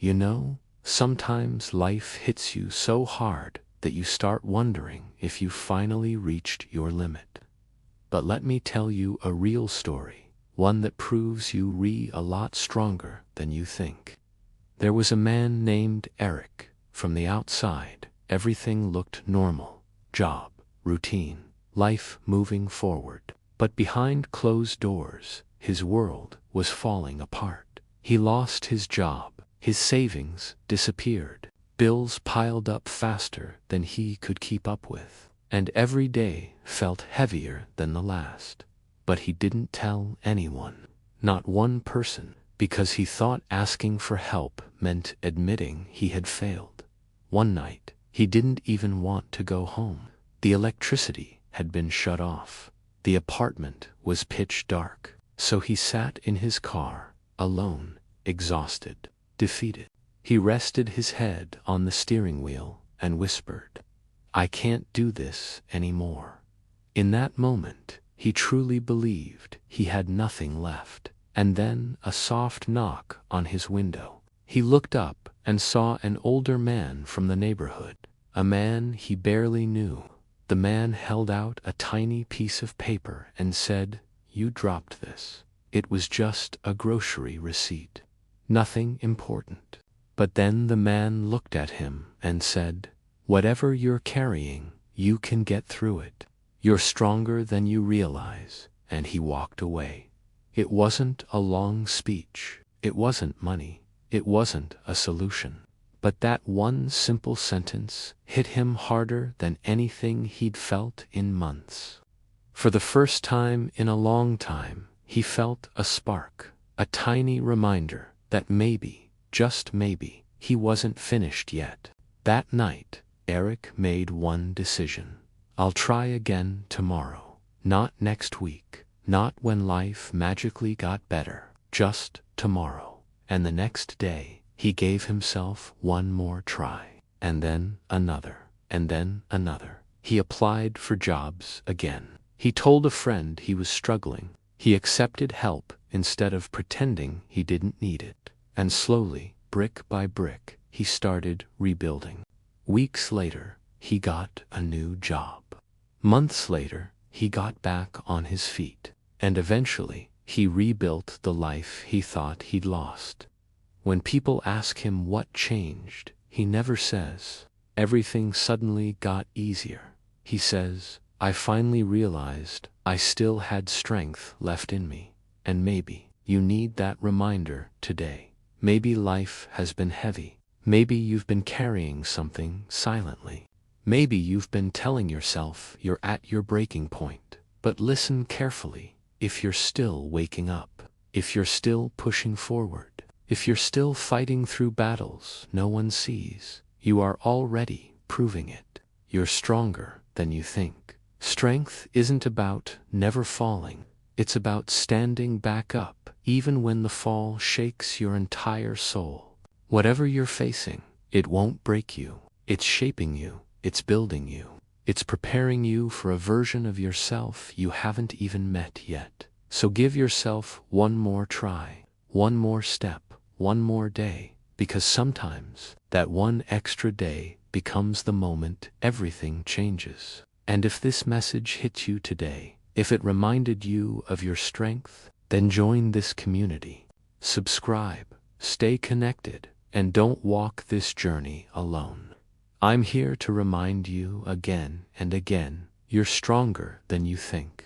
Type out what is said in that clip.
You know, sometimes life hits you so hard that you start wondering if you finally reached your limit. But let me tell you a real story, one that proves you a lot stronger than you think. There was a man named Eric. From the outside, everything looked normal. Job, routine, life moving forward. But behind closed doors, his world was falling apart. He lost his job, his savings disappeared, bills piled up faster than he could keep up with, and every day felt heavier than the last. But he didn't tell anyone, not one person, because he thought asking for help meant admitting he had failed. One night, he didn't even want to go home. The electricity had been shut off. The apartment was pitch dark, so he sat in his car, alone, exhausted, defeated. He rested his head on the steering wheel and whispered, "I can't do this anymore." In that moment, he truly believed he had nothing left. And then a soft knock on his window. He looked up and saw an older man from the neighborhood, a man he barely knew. The man held out a tiny piece of paper and said, "You dropped this." It was just a grocery receipt. Nothing important. But then the man looked at him and said, "Whatever you're carrying, you can get through it. You're stronger than you realize." And he walked away. It wasn't a long speech. It wasn't money. It wasn't a solution. But that one simple sentence hit him harder than anything he'd felt in months. For the first time in a long time, he felt a spark, a tiny reminder that maybe, just maybe, he wasn't finished yet. That night, Eric made one decision. "I'll try again tomorrow. Not next week. Not when life magically got better. Just tomorrow." And the next day, he gave himself one more try. And then another. And then another. He applied for jobs again. He told a friend he was struggling. He accepted help instead of pretending he didn't need it. And slowly, brick by brick, he started rebuilding. Weeks later, he got a new job. Months later, he got back on his feet. And eventually, he rebuilt the life he thought he'd lost. When people ask him what changed, he never says, "Everything suddenly got easier." He says, "I finally realized I still had strength left in me." And maybe you need that reminder today. Maybe life has been heavy. Maybe you've been carrying something silently. Maybe you've been telling yourself you're at your breaking point. But listen carefully. If you're still waking up, if you're still pushing forward, if you're still fighting through battles no one sees, you are already proving it. You're stronger than you think. Strength isn't about never falling. It's about standing back up, even when the fall shakes your entire soul. Whatever you're facing, it won't break you. It's shaping you. It's building you. It's preparing you for a version of yourself you haven't even met yet. So give yourself one more try, one more step, one more day, because sometimes that one extra day becomes the moment everything changes. And if this message hit you today, if it reminded you of your strength, then join this community. Subscribe, stay connected, and don't walk this journey alone. I'm here to remind you again and again, you're stronger than you think.